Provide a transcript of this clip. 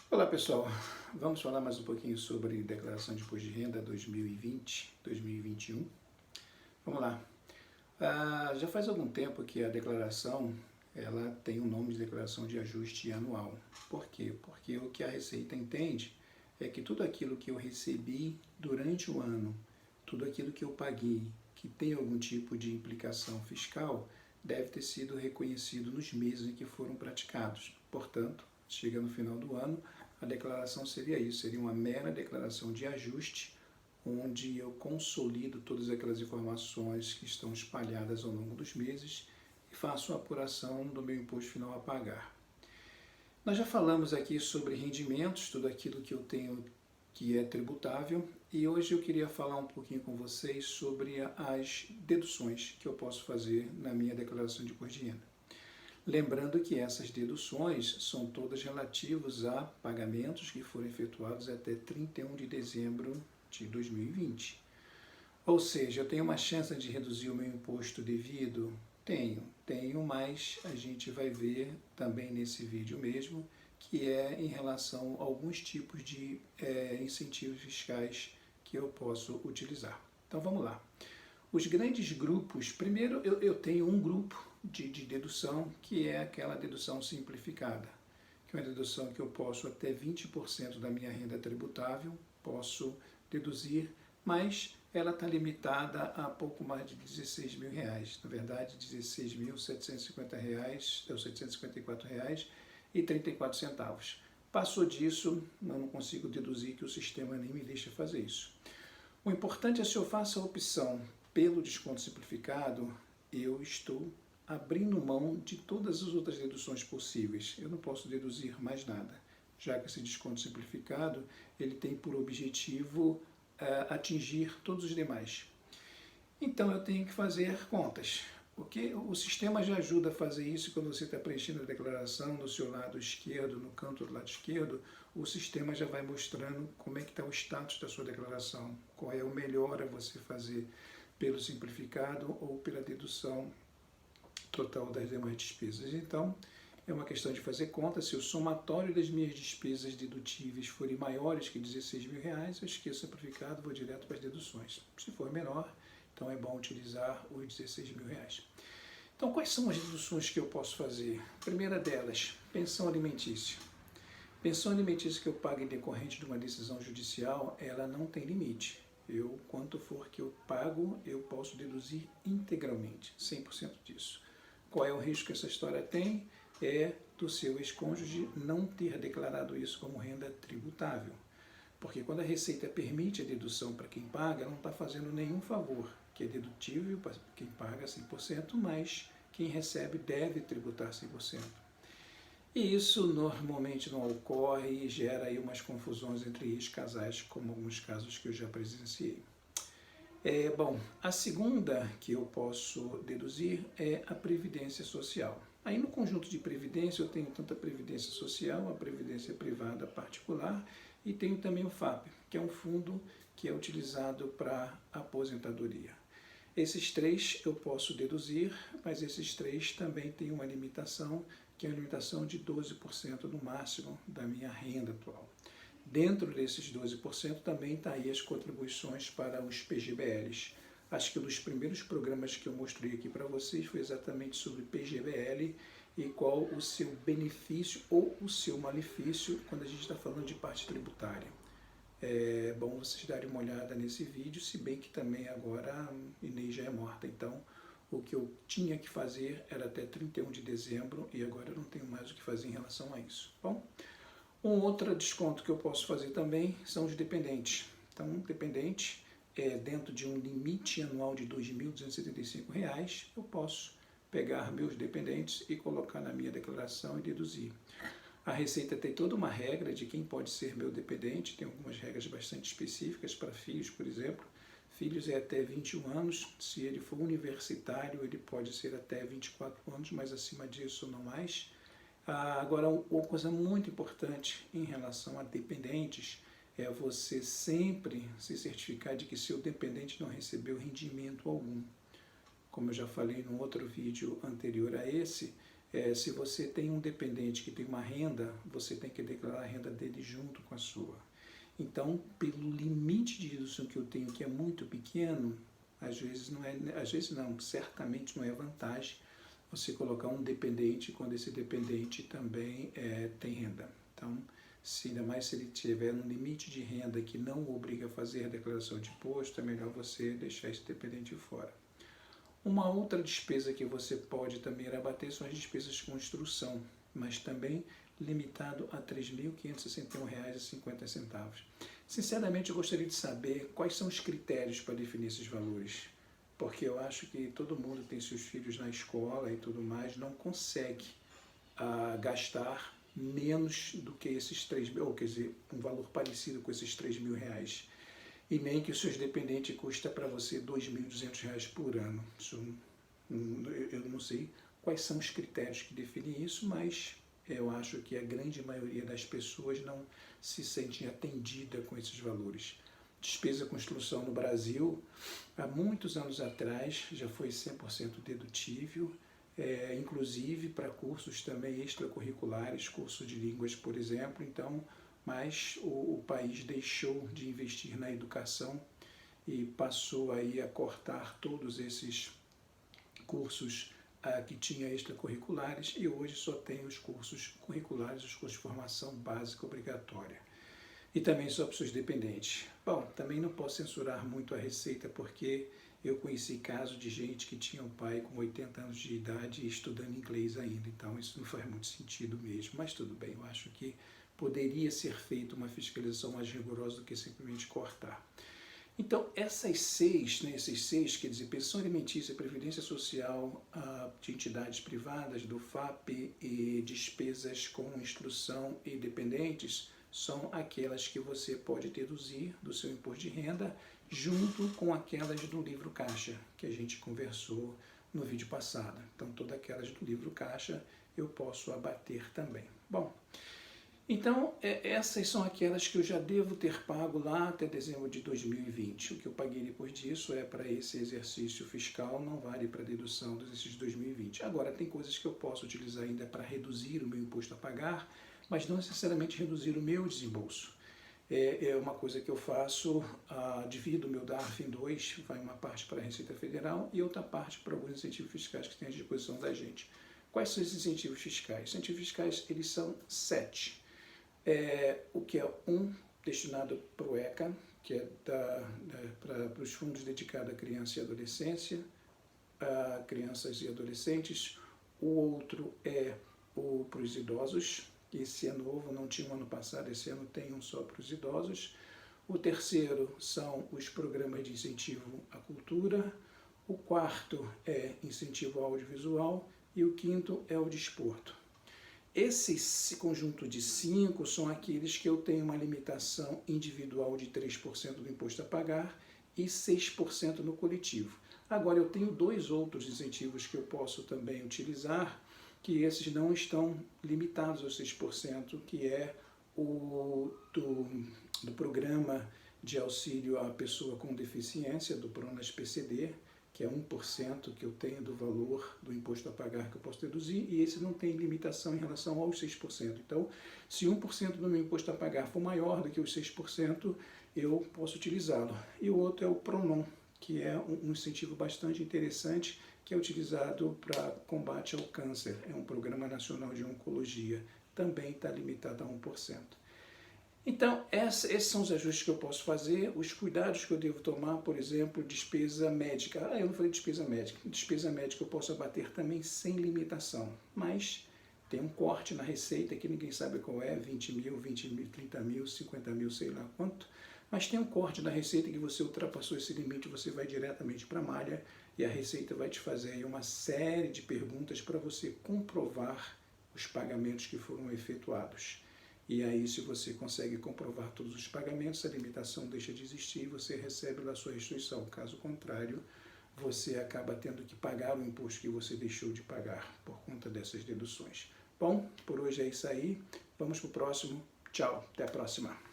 Olá pessoal, vamos falar mais um pouquinho sobre declaração de imposto de renda 2020, 2021. Vamos lá. Já faz algum tempo que a declaração ela tem o nome de declaração de ajuste anual. Por quê? Porque o que a Receita entende é que tudo aquilo que eu recebi durante o ano, tudo aquilo que eu paguei, que tem algum tipo de implicação fiscal, deve ter sido reconhecido nos meses em que foram praticados. Portanto, chega no final do ano, a declaração seria isso, seria uma mera declaração de ajuste, onde eu consolido todas aquelas informações que estão espalhadas ao longo dos meses e faço a apuração do meu imposto final a pagar. Nós já falamos aqui sobre rendimentos, tudo aquilo que eu tenho que é tributável, e hoje eu queria falar um pouquinho com vocês sobre as deduções que eu posso fazer na minha declaração de imposto de renda. Lembrando que essas deduções são todas relativas a pagamentos que foram efetuados até 31 de dezembro de 2020. Ou seja, eu tenho uma chance de reduzir o meu imposto devido? Tenho, mas a gente vai ver também nesse vídeo mesmo, que é em relação a alguns tipos de incentivos fiscais que eu posso utilizar. Então vamos lá. Os grandes grupos, primeiro eu tenho um grupo de dedução, que é aquela dedução simplificada, que é uma dedução que eu posso até 20% da minha renda tributável, posso deduzir, mas ela está limitada a pouco mais de 16 mil reais, na verdade R$16.750, é R$754,34. Passou disso, eu não consigo deduzir, que o sistema nem me deixa fazer isso. O importante é, se eu faço a opção pelo desconto simplificado, eu estou abrindo mão de todas as outras deduções possíveis. Eu não posso deduzir mais nada, já que esse desconto simplificado ele tem por objetivo atingir todos os demais. Então eu tenho que fazer contas. Porque o sistema já ajuda a fazer isso quando você está preenchendo a declaração do seu lado esquerdo, no canto do lado esquerdo, o sistema já vai mostrando como é que está o status da sua declaração, qual é o melhor a você fazer pelo simplificado ou pela dedução total das demais despesas. Então, é uma questão de fazer conta. Se o somatório das minhas despesas dedutíveis forem maiores que 16 mil reais, eu esqueço o simplificado, vou direto para as deduções. Se for menor, então é bom utilizar os 16 mil reais. Então, quais são as deduções que eu posso fazer? A primeira delas, pensão alimentícia. Pensão alimentícia que eu pago em decorrente de uma decisão judicial, ela não tem limite. Quanto for que eu pago, eu posso deduzir integralmente, 100% disso. Qual é o risco que essa história tem? É do seu ex-cônjuge não ter declarado isso como renda tributável. Porque quando a Receita permite a dedução para quem paga, ela não está fazendo nenhum favor, que é dedutível para quem paga 100%, mas quem recebe deve tributar 100%. E isso normalmente não ocorre e gera aí umas confusões entre ex-casais, como alguns casos que eu já presenciei. Bom, a segunda que eu posso deduzir é a previdência social. Aí no conjunto de previdência eu tenho tanto a previdência social, a previdência privada particular, e tenho também o FAP, que é um fundo que é utilizado para aposentadoria. Esses três eu posso deduzir, mas esses três também têm uma limitação, que é a limitação de 12% no máximo da minha renda atual. Dentro desses 12% também está aí as contribuições para os PGBLs. Acho que um dos primeiros programas que eu mostrei aqui para vocês foi exatamente sobre PGBL e qual o seu benefício ou o seu malefício quando a gente está falando de parte tributária. É bom vocês darem uma olhada nesse vídeo, se bem que também agora a Inês já é morta, então o que eu tinha que fazer era até 31 de dezembro e agora eu não tenho mais o que fazer em relação a isso. Bom, um outro desconto que eu posso fazer também são os dependentes. Então, dependente, dentro de um limite anual de R$ 2.275, eu posso pegar meus dependentes e colocar na minha declaração e deduzir. A Receita tem toda uma regra de quem pode ser meu dependente, tem algumas regras bastante específicas para filhos, por exemplo. Filhos é até 21 anos, se ele for universitário ele pode ser até 24 anos, mas acima disso não mais. Agora, uma coisa muito importante em relação a dependentes é você sempre se certificar de que seu dependente não recebeu rendimento algum. Como eu já falei no outro vídeo anterior a esse, Se você tem um dependente que tem uma renda, você tem que declarar a renda dele junto com a sua. Então, pelo limite de dedução que eu tenho, que é muito pequeno, certamente não é vantagem você colocar um dependente quando esse dependente também tem renda. Então, ainda mais se ele tiver um limite de renda que não o obriga a fazer a declaração de imposto, é melhor você deixar esse dependente fora. Uma outra despesa que você pode também abater são as despesas de construção, mas também limitado a R$ 3.561,50. Sinceramente, eu gostaria de saber quais são os critérios para definir esses valores, porque eu acho que todo mundo que tem seus filhos na escola e tudo mais não consegue gastar menos do que esses 3 mil, ou quer dizer, um valor parecido com esses R$ 3.000, e nem que os seus dependentes custa para você R$ 2.200 por ano. Eu não sei quais são os critérios que definem isso, mas eu acho que a grande maioria das pessoas não se sente atendida com esses valores. Despesa de construção no Brasil, há muitos anos atrás, já foi 100% dedutível, inclusive para cursos também extracurriculares, cursos de línguas, por exemplo. Então, mas o país deixou de investir na educação e passou aí a cortar todos esses cursos que tinha extracurriculares, e hoje só tem os cursos curriculares, os cursos de formação básica obrigatória. E também só para os seus dependentes. Bom, também não posso censurar muito a Receita, porque eu conheci casos de gente que tinha um pai com 80 anos de idade e estudando inglês ainda, então isso não faz muito sentido mesmo, mas tudo bem, eu acho que poderia ser feita uma fiscalização mais rigorosa do que simplesmente cortar. Então, esses seis, quer dizer, pensão alimentícia, previdência social de entidades privadas, do FAP e despesas com instrução e dependentes, são aquelas que você pode deduzir do seu imposto de renda, junto com aquelas do livro caixa, que a gente conversou no vídeo passado. Então, todas aquelas do livro caixa eu posso abater também. Bom, então, essas são aquelas que eu já devo ter pago lá até dezembro de 2020. O que eu paguei depois disso para esse exercício fiscal, não vale para dedução do exercício de 2020. Agora, tem coisas que eu posso utilizar ainda para reduzir o meu imposto a pagar, mas não necessariamente reduzir o meu desembolso. É uma coisa que eu faço, divido o meu DARF em dois, vai uma parte para a Receita Federal e outra parte para alguns incentivos fiscais que tem à disposição da gente. Quais são esses incentivos fiscais? Os incentivos fiscais, eles são 7. O que é um destinado para o ECA, que é para os fundos dedicados à criança e adolescência, a crianças e adolescentes. O outro é para os idosos. Esse é novo, não tinha um ano passado, esse ano tem um só para os idosos. O terceiro são os programas de incentivo à cultura. O quarto é incentivo ao audiovisual e o quinto é o desporto. Esse conjunto de 5 são aqueles que eu tenho uma limitação individual de 3% do imposto a pagar e 6% no coletivo. Agora, eu tenho 2 outros incentivos que eu posso também utilizar, que esses não estão limitados aos 6%, que é o do programa de auxílio à pessoa com deficiência, do PRONAS-PCD, que é 1% que eu tenho do valor do imposto a pagar que eu posso deduzir, e esse não tem limitação em relação aos 6%. Então, se 1% do meu imposto a pagar for maior do que os 6%, eu posso utilizá-lo. E o outro é o PRONON, que é um incentivo bastante interessante, que é utilizado para combate ao câncer. É um programa nacional de oncologia, também está limitado a 1%. Então, esses são os ajustes que eu posso fazer, os cuidados que eu devo tomar, por exemplo, despesa médica. Eu não falei de despesa médica. Despesa médica eu posso abater também sem limitação, mas tem um corte na receita que ninguém sabe qual é, 20 mil, 30 mil, 50 mil, sei lá quanto, mas tem um corte na receita que você ultrapassou esse limite, você vai diretamente para a malha e a Receita vai te fazer aí uma série de perguntas para você comprovar os pagamentos que foram efetuados. E aí, se você consegue comprovar todos os pagamentos, a limitação deixa de existir e você recebe lá a sua restituição. Caso contrário, você acaba tendo que pagar o imposto que você deixou de pagar por conta dessas deduções. Bom, por hoje é isso aí. Vamos para o próximo. Tchau, até a próxima.